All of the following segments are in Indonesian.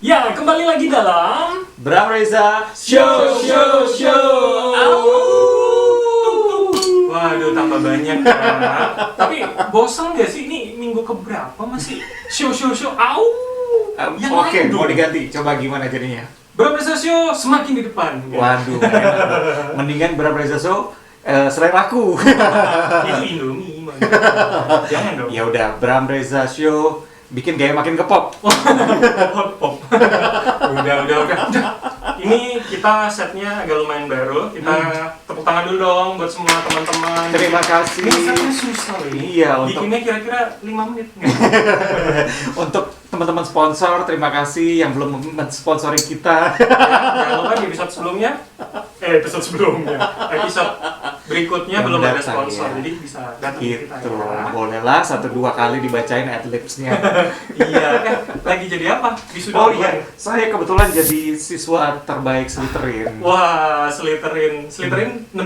Ya, kembali lagi dalam Bram Reza Show. Waduh, tambah banyak ya. Tapi bosan gak sih ini minggu keberapa masih show. Au. Yang Oke, lain mau dong. diganti. Coba gimana jadinya? Bram Reza Show semakin di depan. Waduh, enak. Mendingan Bram Reza Show selain aku. Itu Indomie, man. Jangan dong. Ya udah, Bram Reza Show bikin gaya makin ke pop. Pop. Udah. Ini kita setnya agak lumayan baru. Kita tepuk tangan dulu dong buat semua teman-teman. Terima kasih. Ini setnya susah loh ini. Iya, untuk Bikinnya kira-kira 5 menit. untuk teman-teman sponsor, terima kasih yang belum mensponsori kita. Jangan lupa di episode sebelumnya, episode berikutnya Yang belum ada datang, sponsor, ya. jadi bisa datang ke kita Gitu, ya. bolehlah 1-2 kali dibacain adlibsnya. Iya, lagi jadi apa? Wisuda Oh online. iya, saya kebetulan jadi siswa terbaik Slytherin. Wah, Slytherin 6.000. 2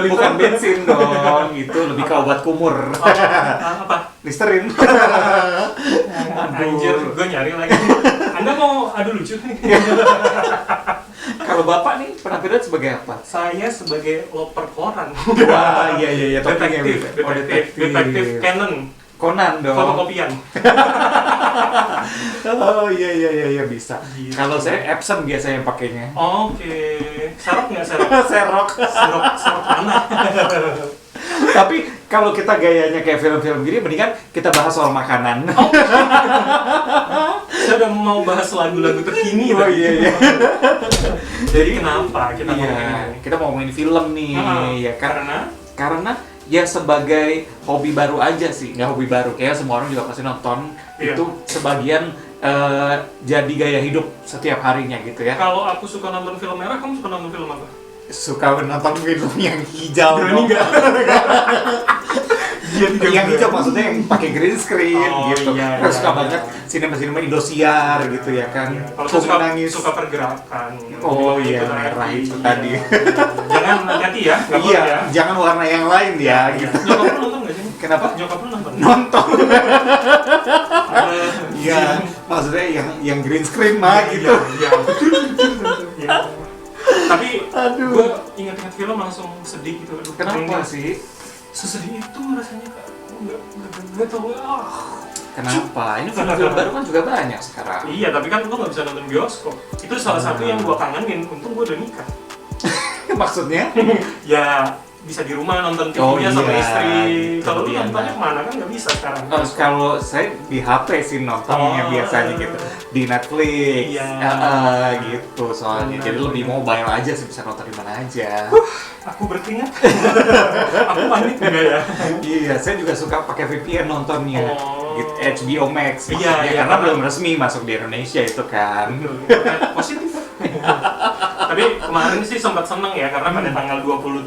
liter. Bukan bensin dong, itu lebih ke obat kumur. Apa? Listerin. Anjir, gue nyari lagi. Anda mau adu lucu nih? Kalau bapak nih penampilan sebagai apa? Saya sebagai loper koran. Wah, iya, topinya Detektif Canon, Conan dong. fotokopian. Oh iya bisa. Gitu. Kalau saya Epson biasa yang pakainya. Oke, serok nggak serok? Serok. Serok mana? Tapi kalau kita gayanya kayak film-film gini, mendingan kita bahas soal makanan. Saya udah mau bahas lagu-lagu terkini. Oh iya. Jadi kenapa kita ngomongin Iya, ini? kita mau ngomongin film nih, ya kan? Karena ya sebagai hobi baru aja sih, nggak hobi baru, kayak semua orang juga pasti nonton. Iya. Itu sebagian jadi gaya hidup setiap harinya gitu ya. Kalau aku suka nonton film merah, kamu suka nonton film apa? Suka nonton film yang hijau. Berani dong. nggak? Iya, Yang hijau maksudnya yang pakai green screen Oh, gitu. iya, Terus iya, suka iya. banyak sinema Indosiar gitu ya kan. Kalau Aku saya menangis. suka pergerakan. Oh iya, Gitu, merah iya. itu tadi. Jangan hati-hati ya, nggak boleh Iya, ya. jangan warna yang lain ya gitu. Nyokap lu nonton nggak sih? Kenapa? Nyokap lu nonton? Nonton. Ada- Iya, maksudnya yang green screen mah gitu. Iya. Iya. Tapi Aduh. gue ingat-ingat film langsung sedih gitu. Aduh, Kenapa ini sih? sesedih itu rasanya kak? Nggak tahu. Kenapa? Ini film-film baru kan juga banyak sekarang. Iya, tapi kan lu nggak bisa nonton bioskop. Itu salah satu yang gue kangenin. Untung gue udah nikah. Maksudnya? Ya bisa di rumah nonton Oh, filmnya sama iya. istri. Itu Kalau lu lebih nontonnya enak. kemana kan nggak bisa sekarang. Kalau saya di HP sih nontonnya Oh. biasanya gitu, di Netflix, Iya. gitu soalnya. Benar, Jadi lebih benar. mobile aja sih, bisa nonton di mana aja. Aku berkeringat. Aku panik enggak ya? Iya, saya juga suka pakai VPN nontonnya, Oh. gitu, HBO Max. Iya, maksudnya, iya, karena karena- belum resmi masuk di Indonesia itu kan. Positif. Tapi kemarin sih sempat seneng ya karena pada tanggal 25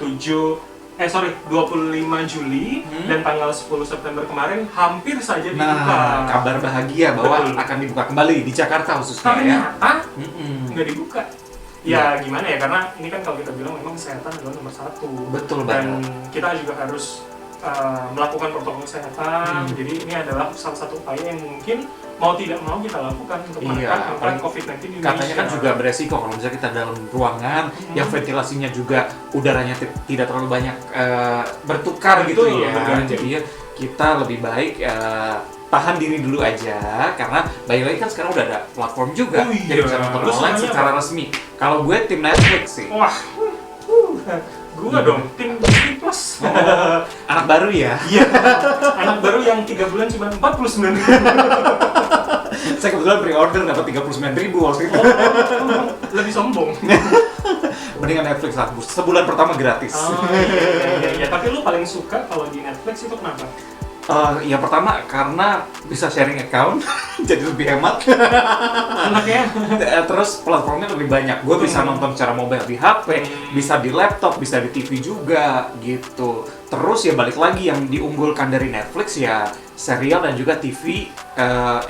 Juli dan tanggal 10 September kemarin hampir saja dibuka. Nah, kabar bahagia bahwa Betul. akan dibuka kembali di Jakarta khususnya ya. Ternyata Mm-mm. nggak dibuka. Ya gimana ya, karena ini kan kalau kita bilang memang kesehatan adalah nomor 1. Betul Dan banget. kita juga harus melakukan protokol kesehatan. Jadi ini adalah salah satu upaya yang mungkin mau tidak mau kita lakukan untuk Iya, menekan angka apalagi COVID-19 di Indonesia. Katanya kan juga beresiko kalau misalnya kita dalam ruangan yang ventilasinya juga udaranya tidak terlalu banyak bertukar gitu Betul, ya. berganti. Jadi ya kita lebih baik tahan diri dulu aja karena baik lagi kan sekarang udah ada platform juga. Oh iya. Jadi bisa nonton Lu online sukanya secara apa? resmi. Kalau gue tim Netflix sih. Wah, gua dong tim Disney Plus. Anak baru ya. Iya, anak baru yang 3 bulan cuma 49.000. Saya kebetulan pre-order dapat 39.000 waktu itu. Lebih sombong. Mendingan Netflix lah. Sebulan pertama gratis. Oh, iya. Tapi lu paling suka kalau di Netflix itu kenapa? Yang pertama karena bisa sharing account, jadi lebih hemat. Anaknya. Terus platformnya lebih banyak. Gue bisa nonton secara mobile di HP, bisa di laptop, bisa di TV juga gitu. Terus ya balik lagi yang diunggulkan dari Netflix ya serial dan juga TV,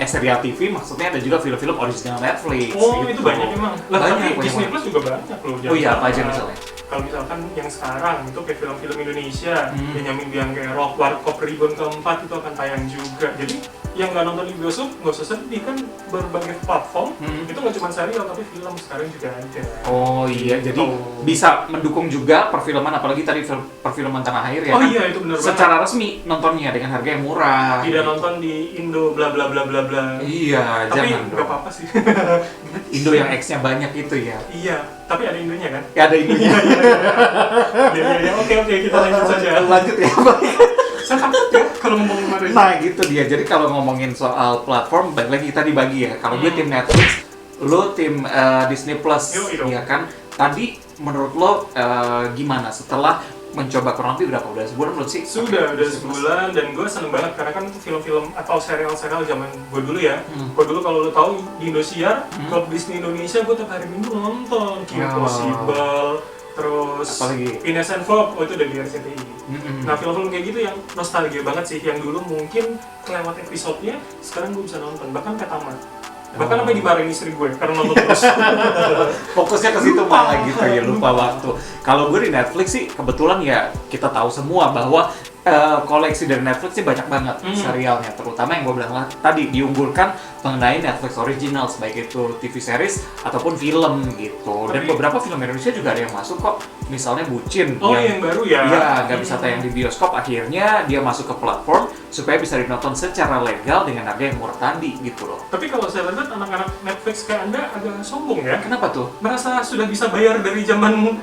serial TV maksudnya ada juga film-film original Netflix. Oh, gitu. itu banyak emang. Lah, Banyak, tapi Disney Plus juga banyak loh. Oh iya, apa aja Jangan misalnya? kalau misalkan yang sekarang itu kayak film-film Indonesia, Benyamin Biang Kerok, Warkop Ribon keempat itu akan tayang juga. Jadi yang nggak nonton di bioskop nggak usah sedih kan, berbagai platform itu nggak cuma serial tapi film sekarang juga ada. Oh iya, jadi bisa mendukung juga perfilman, apalagi tadi perfilman tanah air ya. Oh kan? iya itu benar banget. Secara resmi nontonnya dengan harga yang murah. Tidak nonton di Indo bla bla bla bla bla. Iya, Tapi jangan nggak dong. apa-apa sih. Indo yang X-nya banyak itu ya. Iya, tapi ada Indonya kan? Ya ada Indonya. Iya, oke kita lanjut saja. Lanjut ya. Saya takut ya kalau ngomong kemarin. Nah gitu dia, jadi kalau ngomongin soal platform, balik lagi kita dibagi ya. Kalau gue tim Netflix, lo tim Disney Plus, Yo. ya kan? Tadi menurut lo gimana setelah mencoba kurang lebih berapa? Udah sebulan belum sih? Sudah sebulan dan gue seneng banget karena kan itu film-film atau serial-serial zaman gue dulu ya. Gue dulu kalau lo tahu di Indosiar, klub Disney Indonesia gue tiap hari Minggu nonton Kim Possible, terus apalagi? Phineas and Ferb, itu udah di RCTI. Nah film-film kayak gitu yang nostalgia banget sih, yang dulu mungkin kelewat episodenya, sekarang gue bisa nonton, bahkan ke tamat. Bahkan sampai dimarahin istri gue karena nonton terus. Fokusnya ke situ malah gitu ya, lupa waktu. Kalau gue di Netflix sih kebetulan ya kita tahu semua bahwa koleksi dari Netflix sih banyak banget serialnya, terutama yang gue bilang tadi diunggulkan mengenai Netflix Originals, baik itu TV series ataupun film gitu. Dan beberapa film Indonesia juga ada yang masuk kok, misalnya Bucin. Yang baru ya? Iya, nggak bisa tayang di bioskop, akhirnya dia masuk ke platform supaya bisa ditonton secara legal dengan harga yang murah tadi gitu loh. Tapi kalau saya lihat anak-anak Netflix kayak Anda agak sombong ya? Kenapa tuh? Merasa sudah bisa bayar dari zaman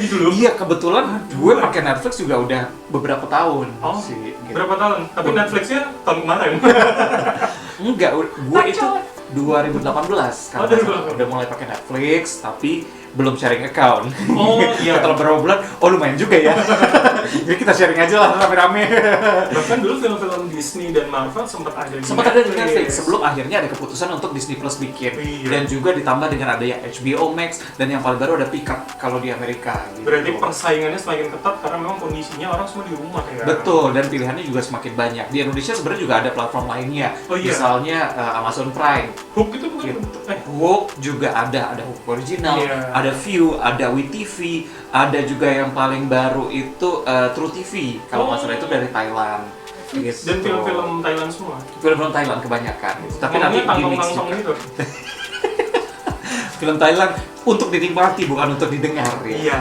gitu loh. Iya, kebetulan gue pakai Netflix juga udah beberapa tahun sih. Gitu. Berapa tahun? Tapi Netflixnya tahun kemarin. Enggak, gue itu 2018 kan udah mulai pakai Netflix, tapi belum sharing account. Oh iya. Setelah beberapa bulan, lumayan juga ya. Jadi kita sharing aja lah rame-rame. Bahkan dulu film-film Disney dan Marvel sempat ada di Netflix sebelum akhirnya ada keputusan untuk Disney Plus bikin. Dan juga ditambah dengan adanya HBO Max, dan yang paling baru ada Peacock kalau di Amerika gitu. Berarti persaingannya semakin ketat karena memang kondisinya orang semua di rumah ya. Betul, dan pilihannya juga semakin banyak. Di Indonesia sebenarnya juga ada platform lainnya. Misalnya Amazon Prime. Hook itu bukan Hook juga ada Hook original, ada View, ada WeTV, ada juga yang paling baru itu True TV. Kalau nggak salah itu dari Thailand. Gitu. Dan film-film Thailand semua. Film-film Thailand kebanyakan. Tapi nanti di mix juga. Gitu. Film Thailand untuk dinikmati bukan untuk didengar ya. Iya.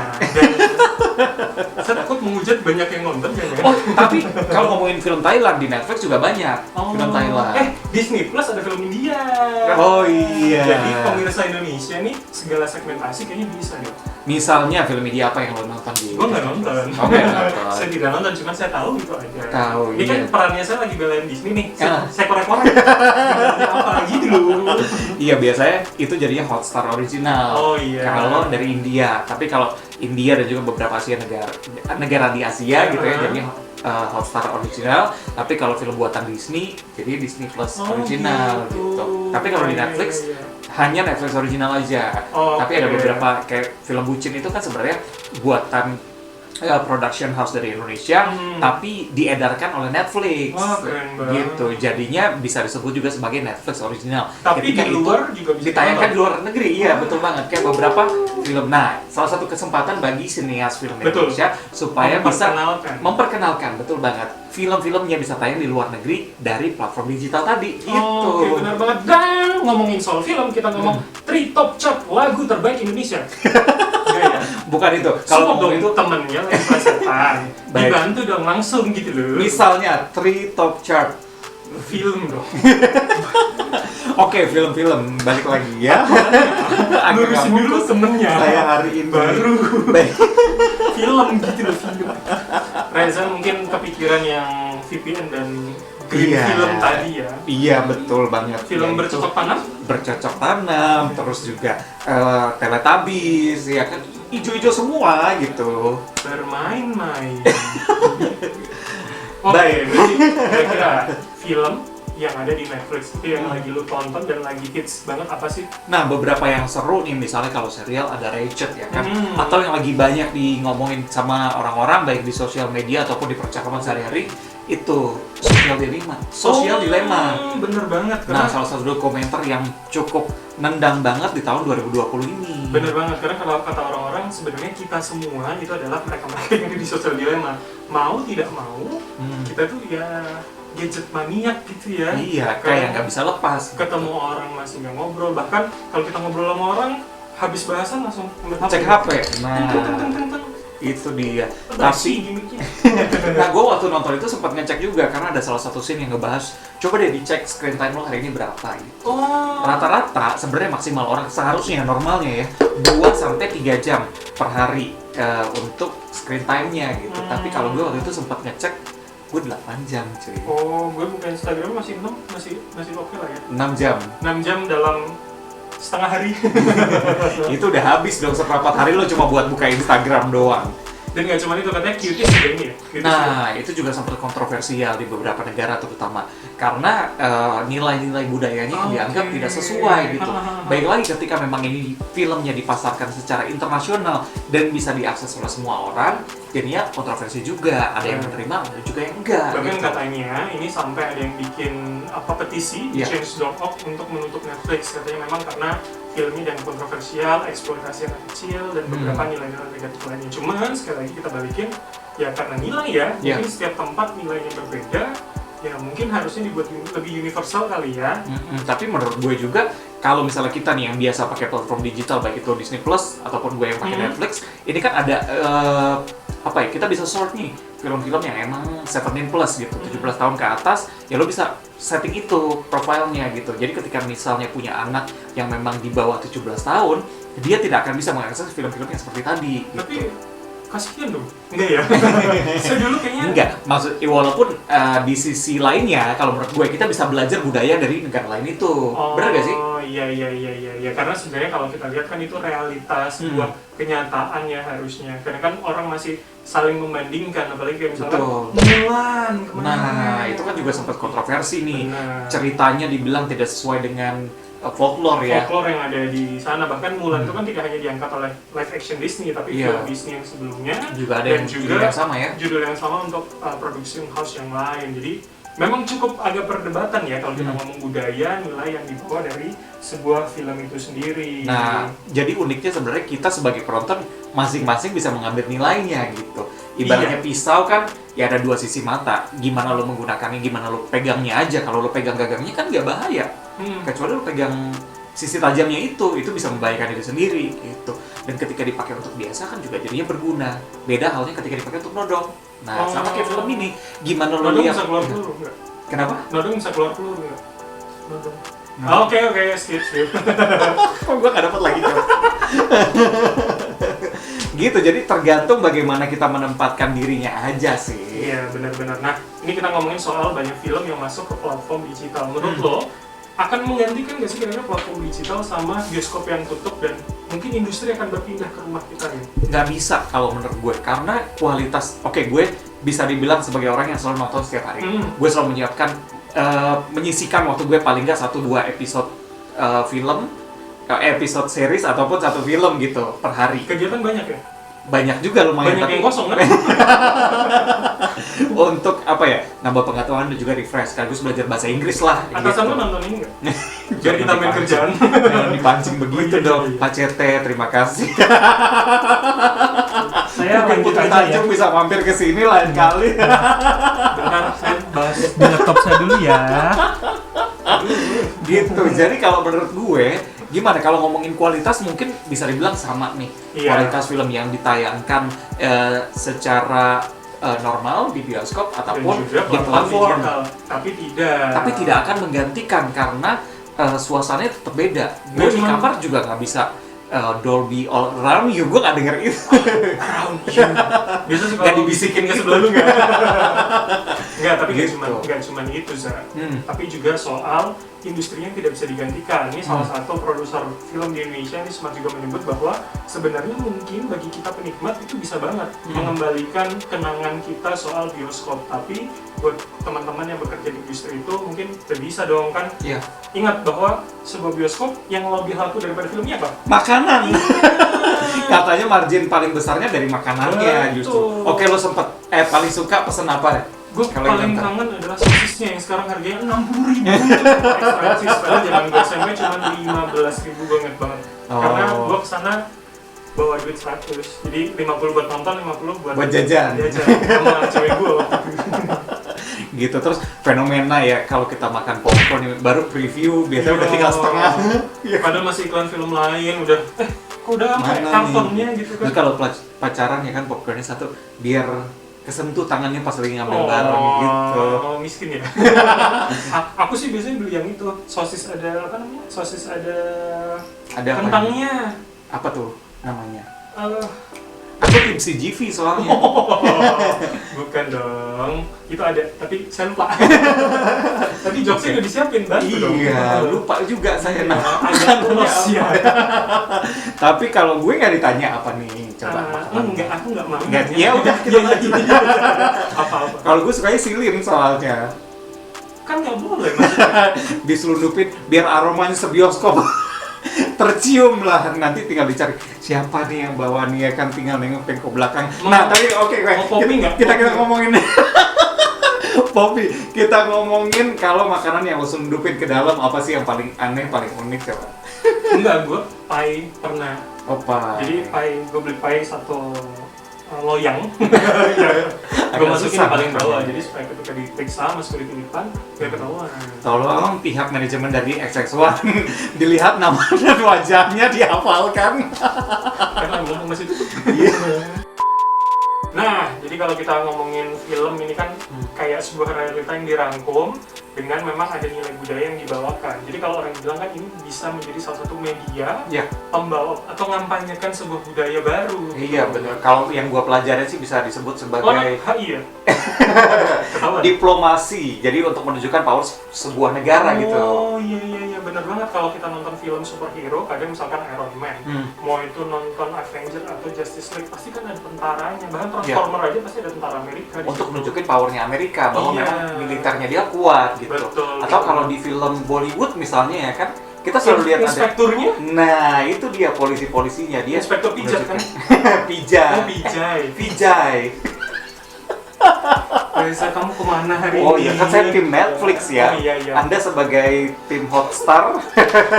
Dan saya takut menghujat banyak yang nonton ya. Tapi kalau ngomongin film Thailand di Netflix juga banyak film Thailand. Disney Plus ada film India. Oh iya. Jadi pemirsa Indonesia nih segala segmentasi kayaknya bisa deh. Misalnya film India apa yang lo nonton di? Gue nggak nonton. Saya tidak nonton, cuma saya tahu gitu aja. Tahu. Ini kan perannya saya lagi belain Disney nih. Saya korek-korek. Apa gitu loh. Iya, biasanya itu jadinya Hotstar original. Oh iya. Kalau dari India, tapi kalau India dan juga beberapa negara di Asia gitu ya, jadinya Hotstar original. Tapi kalau film buatan Disney, jadi Disney Plus original gitu. Tapi kalau di Netflix hanya Netflix original aja. Tapi ada beberapa kayak film Bucin itu kan sebenarnya buatan production house dari Indonesia, tapi diedarkan oleh Netflix. Gitu. Jadinya bisa disebut juga sebagai Netflix original. Tapi ketika di luar juga bisa ditayangkan di luar negeri. Iya, betul banget. Kayak beberapa film. Nah, salah satu kesempatan bagi sineas film Indonesia supaya bisa memperkenalkan, betul banget. Film-filmnya bisa tayang di luar negeri dari platform digital tadi. Gitu. Oke, benar banget. Dan ngomongin soal film, kita ngomong 3 top chart lagu terbaik Indonesia. Ya. Bukan itu. Kalau ngomong itu temennya lagi plesetan. Dibantu dong langsung gitu loh. Misalnya 3 top chart film dong. Oke, film-film balik lagi ya. Lurusin dulu temennya. Saya hari ini baru film gitu loh, film. Reza mungkin kepikiran yang VPN dan green film tadi ya. Iya, betul banget. Film bercocok tanam? Bercocok tanam, terus juga Teletubbies, ya kan ijo-ijo semua gitu. Bermain-main. Oke, berarti kira-kira film yang ada di Netflix itu yang lagi lu tonton dan lagi hits banget apa sih? Nah, beberapa yang seru nih, misalnya kalau serial ada Ratched ya kan, atau yang lagi banyak di ngomongin sama orang-orang baik di sosial media ataupun di percakapan sehari-hari, itu Social Dilemma. Bener banget. Nah, salah satu dokumenter yang cukup nendang banget di tahun 2020 ini. Bener banget, karena kalau kata orang-orang sebenarnya kita semua itu adalah mereka-mereka yang ada di Social Dilemma. Mau tidak mau, kita tuh ya gadget maniak gitu ya. Iya, kayak nggak bisa lepas. Ketemu orang masih nggak ngobrol, bahkan kalau kita ngobrol sama orang habis bahasan langsung Cek HP. Nah, Teng. itu dia. Tapi Nah, gue waktu nonton itu sempat ngecek juga karena ada salah satu scene yang ngebahas, coba deh dicek screen time lo hari ini berapa gitu. Rata-rata sebenarnya maksimal orang seharusnya normalnya ya 2-3 jam per hari untuk screen time-nya gitu. Tapi kalau gue waktu itu sempat ngecek, gue 8 jam cuy. Gue buka Instagram masih 6, masih oke lah ya. 6 jam. 6 jam dalam setengah hari. Itu udah habis dong, seperempat hari lo cuma buat buka Instagram doang. Dan nggak cuma itu, katanya cuties juga ini ya. Nah, itu juga sempat kontroversial di beberapa negara terutama karena nilai-nilai budayanya yang dianggap tidak sesuai gitu. Baik lagi ketika memang ini filmnya dipasarkan secara internasional dan bisa diakses oleh semua orang, jadinya kontroversi juga. Ada yang menerima, ada juga yang enggak. Bahkan gitu. katanya ini sampai ada yang bikin petisi di change.org untuk menutup Netflix. Katanya memang karena filmnya dan kontroversial, eksploitasi anak kecil dan beberapa nilai-nilai negatif lainnya. Cuman sekali lagi kita balikin, ya karena nilai ya, mungkin setiap tempat nilainya berbeda, ya mungkin harusnya dibuat lebih universal kali ya. Tapi menurut gue juga, kalau misalnya kita nih yang biasa pakai platform digital, baik itu Disney Plus ataupun gue yang pakai Netflix, ini kan ada kita bisa sort nih film-film yang emang 17 plus gitu, 17 tahun ke atas, ya lo bisa setting itu profilnya gitu. Jadi ketika misalnya punya anak yang memang di bawah 17 tahun, dia tidak akan bisa mengakses film-film yang seperti tadi. Tapi gitu. kasihan dong, enggak ya? Saya dulu kayaknya enggak, walaupun di sisi lainnya, kalau menurut gue kita bisa belajar budaya dari negara lain itu. Benar gak sih? Oh iya, karena sebenarnya kalau kita lihat kan itu realitas, sebuah kenyataan ya harusnya. Karena kan orang masih saling membandingkan, apalagi kayak misalnya Mulan kemana. Nah, itu kan juga sempat kontroversi nih. Benar. Ceritanya dibilang tidak sesuai dengan folklore ya. Folklore yang ada di sana, bahkan Mulan itu kan tidak hanya diangkat oleh live action Disney, tapi film Disney yang sebelumnya juga ada dan judul yang sama ya. Judul yang sama untuk production house yang lain. Jadi memang cukup agak perdebatan ya kalau kita ngomong budaya, nilai yang dibawa dari sebuah film itu sendiri. Nah, jadi uniknya sebenarnya kita sebagai penonton masing-masing bisa mengambil nilainya gitu. Ibaratnya pisau kan ya ada dua sisi mata. Gimana lo menggunakannya, gimana lo pegangnya aja. Kalau lo pegang gagangnya kan nggak bahaya. Kecuali lo pegang sisi tajamnya itu bisa membahayakan diri sendiri gitu. Dan ketika dipakai untuk biasa kan juga jadinya berguna. Beda halnya ketika dipakai untuk nodong. Nah, sama kayak film ini. Gimana lo nodong lihat? Bisa keluar peluru nggak? Kenapa? Nodong bisa keluar peluru nggak? Nodong. Oke, skip. Kok gue gak dapet lagi coba. Gitu, jadi tergantung bagaimana kita menempatkan dirinya aja sih. Iya, benar-benar. Nah, ini kita ngomongin soal banyak film yang masuk ke platform digital. Menurut lo, akan menggantikan nggak sih kira-kira platform digital sama bioskop yang tutup dan mungkin industri akan berpindah ke rumah kita ya? Nggak bisa kalau menurut gue, karena kualitas, gue bisa dibilang sebagai orang yang selalu nonton setiap hari. Gue selalu menyiapkan, menyisikan waktu gue paling nggak 1-2 episode film, episode series ataupun satu film gitu per hari. Kegiatan banyak ya? Banyak juga lumayan. Banyak yang kosong kan? Untuk nambah pengetahuan dan juga refresh, sekaligus belajar bahasa Inggris lah. Atasan lo nonton ini nggak? Biar kita main kerjaan. Jangan dipancing begitu dong. Pak CT, terima kasih. Saya mungkin Putra Tanjung bisa mampir ke sini lain kali. Bentar, saya bahas di laptop saya dulu ya. Gitu. Jadi kalau menurut gue, gimana kalau ngomongin kualitas mungkin bisa dibilang sama nih. Kualitas film yang ditayangkan secara normal di bioskop ataupun di platform. Tapi tidak akan menggantikan karena suasananya tetap beda. Gue di kamar juga nggak bisa Dolby All Around You, gue nggak denger itu. Around You. Biasa sih kalau dibisikin ke sebelah lu nggak? Nggak, tapi nggak cuma itu, Zah. Tapi juga soal industrinya tidak bisa digantikan. Ini salah satu produser film di Indonesia ini sempat juga menyebut bahwa sebenarnya mungkin bagi kita penikmat itu bisa banget mengembalikan kenangan kita soal bioskop. Tapi buat teman-teman yang bekerja di industri itu mungkin tidak bisa dong kan? Iya. Ingat bahwa sebuah bioskop yang lebih laku daripada filmnya apa? Makanan. Katanya margin paling besarnya dari makanannya justru. Oke, lo sempet paling suka pesen apa? Gue paling kangen adalah sosisnya yang sekarang harganya 60.000. Extra sosis, padahal zaman gue SMP cuma 15.000, gue inget banget. Karena gue kesana bawa duit 100, jadi 50 buat nonton, 50 buat jajan. Sama cewek gue waktu itu. gitu. Terus fenomena ya kalau kita makan popcorn baru preview biasanya udah tinggal setengah. Padahal masih iklan film lain udah kok udah Mana kartonnya gitu kan. Terus kalau pacaran ya kan popcornnya satu biar kesentuh tangannya pas lagi ngambil Oh, bareng gitu. miskin ya. Aku sih biasanya beli yang itu, sosis ada apa namanya? Sosis ada Ada apa? kentangnya. Apa tuh namanya? Eh, Aku tim CGV soalnya. bukan dong. Itu ada, tapi saya lupa. Tadi jokesnya udah disiapin, bantu dong. Iya, lupa juga saya Ada namanya terus ya. apa. Tapi kalau gue nggak ditanya apa nih, coba makanan. Enggak, aku enggak mau. Enggak, ya udah kita lanjut. Apa-apa. Kalau gue sukanya silin soalnya. Kan nggak boleh maksudnya. Diselundupin biar aromanya sebioskop. Tercium lah, nanti tinggal dicari siapa nih yang bawa nih ya kan, tinggal nengok ke belakang. Nah tapi oke, Mau Poppy nggak? kita Poppy. ngomongin Poppy, kita ngomongin kalau makanan yang lo selundupin ke dalam apa sih yang paling aneh, paling unik coba? Enggak, gue pai pernah. Apa? Jadi gue beli pai satu loyang. Gue Agak masukin susah. di paling bawah, jadi supaya ketika diperiksa sama sekuritan gak ketahuan. Tolong pihak manajemen dari XX1 dilihat nama dan wajahnya dihafalkan. Karena ngomong masih tutup. Iya. Nah, jadi kalau kita ngomongin film ini kan kayak sebuah realita yang dirangkum dengan memang ada nilai budaya yang dibawakan. Jadi kalau orang bilang kan ini bisa menjadi salah satu media Ya, pembawa atau ngampanyekan sebuah budaya baru. iya benar. Kalau yang gua pelajarin sih bisa disebut sebagai Oh, iya. Ketahuan. diplomasi. Jadi untuk menunjukkan power sebuah negara gitu. Oh iya benar banget kalau kita nonton film superhero, kadang misalkan Iron Man, mau itu nonton Avenger atau Justice League pasti kan ada tentaranya, bahkan Transformer aja pasti ada tentara Amerika. di Untuk situ. nunjukin powernya Amerika bahwa Iya. memang militernya dia kuat gitu. Betul, Atau betul. kalau di film Bollywood misalnya ya kan kita selalu lihat ada. Inspekturnya, Nah itu dia polisi-polisinya dia. Inspektur Pijat kan? Pijat. Oh Bijay. Pijay. Reza kamu kemana hari Oh ini? iya kan saya tim Netflix ya. Oh iya. Anda sebagai tim Hotstar.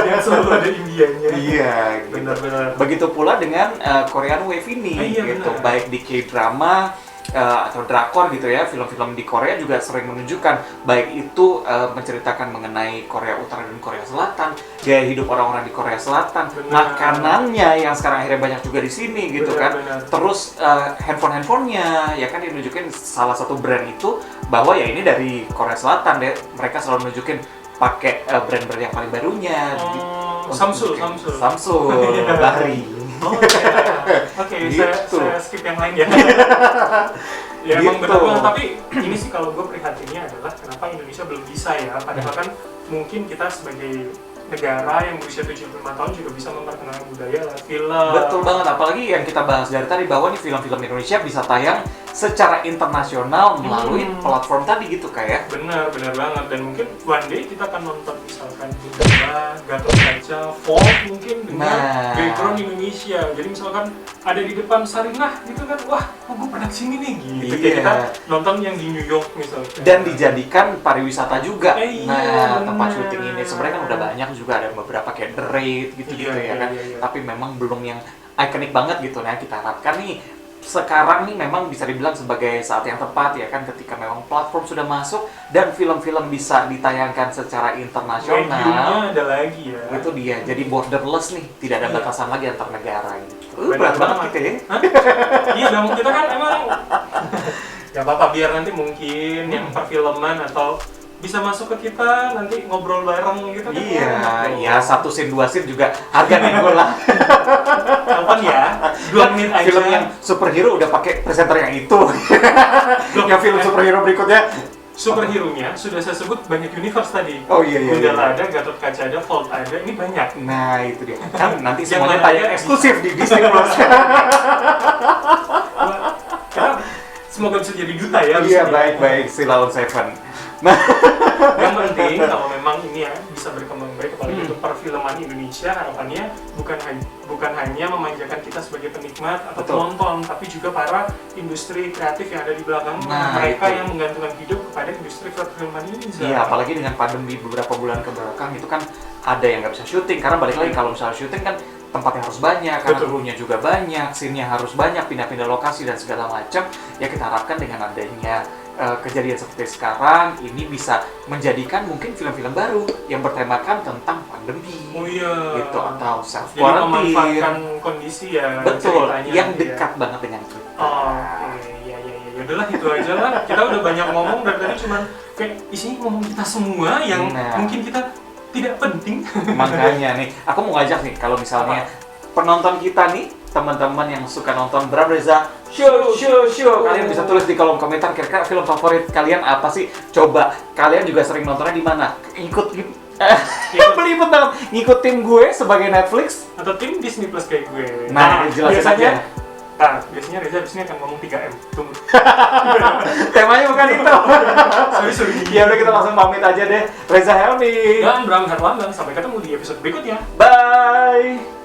Yang selalu ada Indianya. Iya. Gitu. Benar-benar. Begitu pula dengan Korean Wave ini Iya, gitu, benar. baik di K-drama atau drakor gitu ya, film-film di Korea juga sering menunjukkan baik itu menceritakan mengenai Korea Utara dan Korea Selatan, gaya hidup orang-orang di Korea Selatan, Benar. makanannya yang sekarang akhirnya banyak juga di sini gitu kan. Benar. Terus handphone-handphonenya ya kan dinunjukin salah satu brand itu bahwa ya ini dari Korea Selatan deh, mereka selalu nunjukin pakai brand-brand yang paling barunya. Oh, Samsung. Samsung, Bahri. Oh iya. Oke, Gitu. saya skip yang lain ya. Ya emang Gitu. benar-benar, tapi ini sih kalau gue prihatinnya adalah kenapa Indonesia belum bisa ya, padahal kan mungkin kita sebagai negara yang berusia 75 tahun juga bisa memperkenalkan budaya lewat film. Betul banget, apalagi yang kita bahas dari tadi bahwa nih film-film Indonesia bisa tayang secara internasional melalui platform tadi gitu kayak. Benar banget, dan mungkin one day kita akan nonton misalkan Gundala, Gatot Kaca, Folk mungkin dengan Nah. background Indonesia. Jadi misalkan ada di depan Sarinah gitu kan, wah, gue pernah kesini nih gitu. Kayak Iya. kita nonton yang di New York misalkan. Dan dijadikan pariwisata juga. Iya, Nah, tempat benar. syuting ini sebenarnya kan udah banyak juga, ada beberapa kayak The Raid gitu-gitu Iya, ya kan. iya. Tapi memang belum yang ikonik banget gitu. Nah, kita harapkan nih sekarang nih memang bisa dibilang sebagai saat yang tepat ya kan, ketika memang platform sudah masuk dan film-film bisa ditayangkan secara internasional. Mediumnya ada lagi ya. Itu dia, jadi borderless nih, tidak ada Iya. batasan lagi antar negara gitu. Benar Berat banget banget. kita ya. Hah? Iya dong, kita kan emang ya apa-apa, biar nanti mungkin yang perfilman atau bisa masuk ke kita, nanti ngobrol bareng gitu kan. Iya, enak ya dong. 1 scene 2 scene juga harga nego lah. Kapan ya? 2 menit aja. Film yang superhero udah pakai presenter yang itu. Yang film superhero berikutnya. Superhero-nya sudah saya sebut banyak universe tadi. Oh iya. Gundala ada, Gatot Kaca ada, Volt ada, ini banyak. Nah itu dia. Kan nanti Yang semuanya mana tayang ada eksklusif di Disney Plus. Karena semoga bisa jadi duta ya. Iya abis ini. baik Silaun Seven. Yang penting kalau memang ini ya bisa berkembang baik, apalagi untuk perfilman Indonesia, harapannya bukan hanya memanjakan kita sebagai penikmat atau Betul. penonton, tapi juga para industri kreatif yang ada di belakang Nah, mereka itu. yang menggantungkan hidup kepada industri perfilman ini. Zah. Iya, apalagi dengan pandemi beberapa bulan ke belakang itu kan ada yang nggak bisa syuting karena balik lagi kalau misalnya syuting kan tempatnya harus banyak, karena Betul. krunya juga banyak, scene-nya harus banyak, pindah-pindah lokasi dan segala macam. Ya kita harapkan dengan adanya kejadian seperti sekarang ini bisa menjadikan mungkin film-film baru yang bertemakan tentang pandemi, Oh iya. gitu, atau self Jadi quarantine. memanfaatkan kondisi ya. Betul, ceritanya yang gitu ya. dekat banget dengan kita. Oh, oke, ya. Yaudahlah itu aja lah. Kita udah banyak ngomong dari tadi, cuman kayak isinya ngomong kita semua yang Nah. mungkin kita tidak penting. Makanya nih, aku mau ngajak nih kalau misalnya penonton kita nih, teman-teman yang suka nonton Bram Reza show, kalian bisa tulis di kolom komentar kira-kira film favorit kalian apa sih? Coba kalian juga sering nontonnya di mana? Belibet banget, ngikutin gue sebagai Netflix. Atau tim Disney Plus kayak gue. Nah, jelasin biasanya aja. biasanya Reza abis ini akan ngomong 3M. Tunggu. Temanya bukan itu. Sorry. Ya udah, kita langsung pamit aja deh. Reza Helmi. Dan Bram Herlambang, sampai ketemu di episode berikutnya. Bye.